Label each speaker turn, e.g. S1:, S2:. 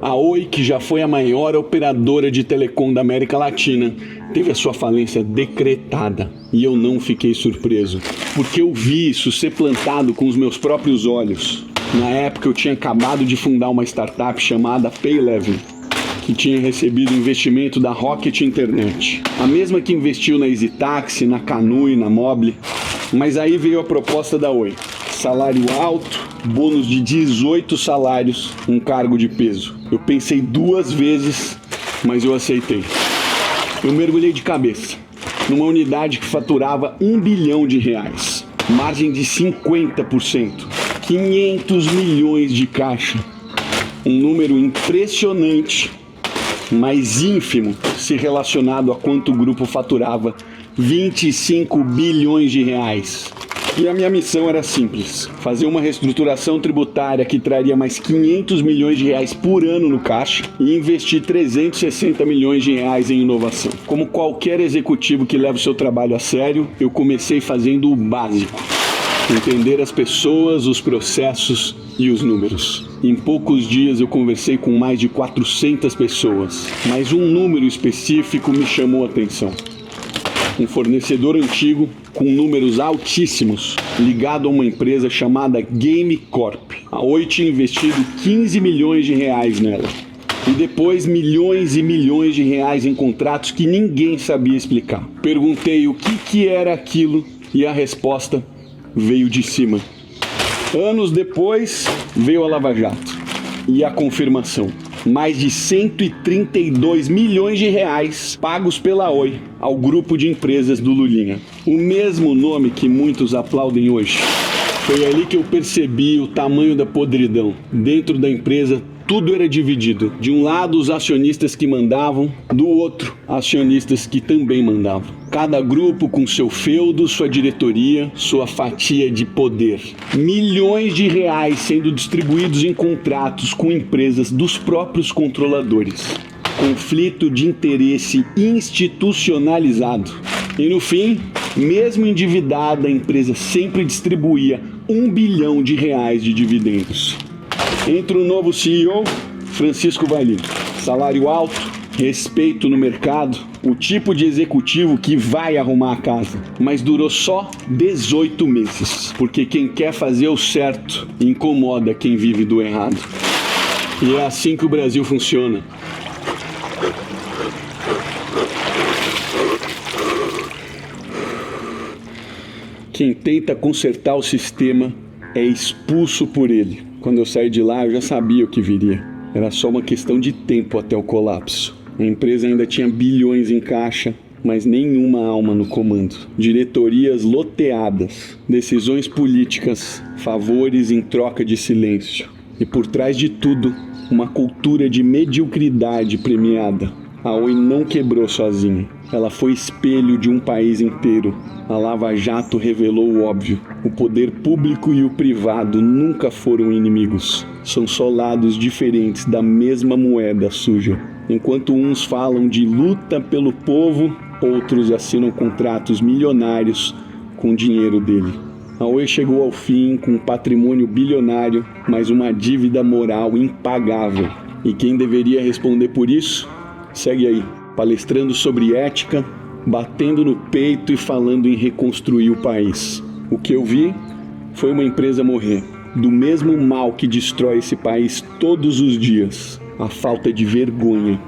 S1: A Oi, que já foi a maior operadora de telecom da América Latina, teve a sua falência decretada. E eu não fiquei surpreso, porque eu vi isso ser plantado com os meus próprios olhos. Na época eu tinha acabado de fundar uma startup chamada Paylevel, que tinha recebido investimento da Rocket Internet, a mesma que investiu na EasyTaxi, na Canoo e na Mobile. Mas aí veio a proposta da Oi. Salário alto, bônus de 18 salários, um cargo de peso. Eu pensei 2 vezes, mas eu aceitei. Eu mergulhei de cabeça numa unidade que faturava R$1 bilhão, margem de 50%, 500 milhões de caixa. Um número impressionante, mas ínfimo se relacionado a quanto o grupo faturava, 25 bilhões de reais. E a minha missão era simples: fazer uma reestruturação tributária que traria mais 500 milhões de reais por ano no caixa e investir 360 milhões de reais em inovação. Como qualquer executivo que leva o seu trabalho a sério, eu comecei fazendo o básico: entender as pessoas, os processos e os números. Em poucos dias eu conversei com mais de 400 pessoas, mas um número específico me chamou a atenção. Um fornecedor antigo com números altíssimos, ligado a uma empresa chamada Game Corp. A Oi tinha investido 15 milhões de reais nela. E depois milhões e milhões de reais em contratos que ninguém sabia explicar. Perguntei o que era aquilo e a resposta veio de cima. Anos depois veio a Lava Jato e a confirmação. Mais de 132 milhões de reais pagos pela Oi ao grupo de empresas do Lulinha. O mesmo nome que muitos aplaudem hoje. Foi ali que eu percebi o tamanho da podridão. Dentro da empresa, tudo era dividido. De um lado, os acionistas que mandavam, do outro, acionistas que também mandavam. Cada grupo com seu feudo, sua diretoria, sua fatia de poder. Milhões de reais sendo distribuídos em contratos com empresas dos próprios controladores. Conflito de interesse institucionalizado. E no fim, mesmo endividada, a empresa sempre distribuía R$1 bilhão de dividendos. Entra o novo CEO, Francisco Valim. Salário alto, respeito no mercado, o tipo de executivo que vai arrumar a casa. Mas durou só 18 meses, porque quem quer fazer o certo incomoda quem vive do errado. E é assim que o Brasil funciona. Quem tenta consertar o sistema é expulso por ele. Quando eu saí de lá, eu já sabia o que viria. Era só uma questão de tempo até o colapso. A empresa ainda tinha bilhões em caixa, mas nenhuma alma no comando. Diretorias loteadas, decisões políticas, favores em troca de silêncio. E por trás de tudo, uma cultura de mediocridade premiada. A Oi não quebrou sozinha. Ela foi espelho de um país inteiro. A Lava Jato revelou o óbvio. O poder público e o privado nunca foram inimigos. São só lados diferentes da mesma moeda suja. Enquanto uns falam de luta pelo povo, outros assinam contratos milionários com o dinheiro dele. A Oi chegou ao fim com um patrimônio bilionário, mas uma dívida moral impagável. E quem deveria responder por isso? Segue aí, palestrando sobre ética, batendo no peito e falando em reconstruir o país. O que eu vi foi uma empresa morrer, do mesmo mal que destrói esse país todos os dias, a falta de vergonha.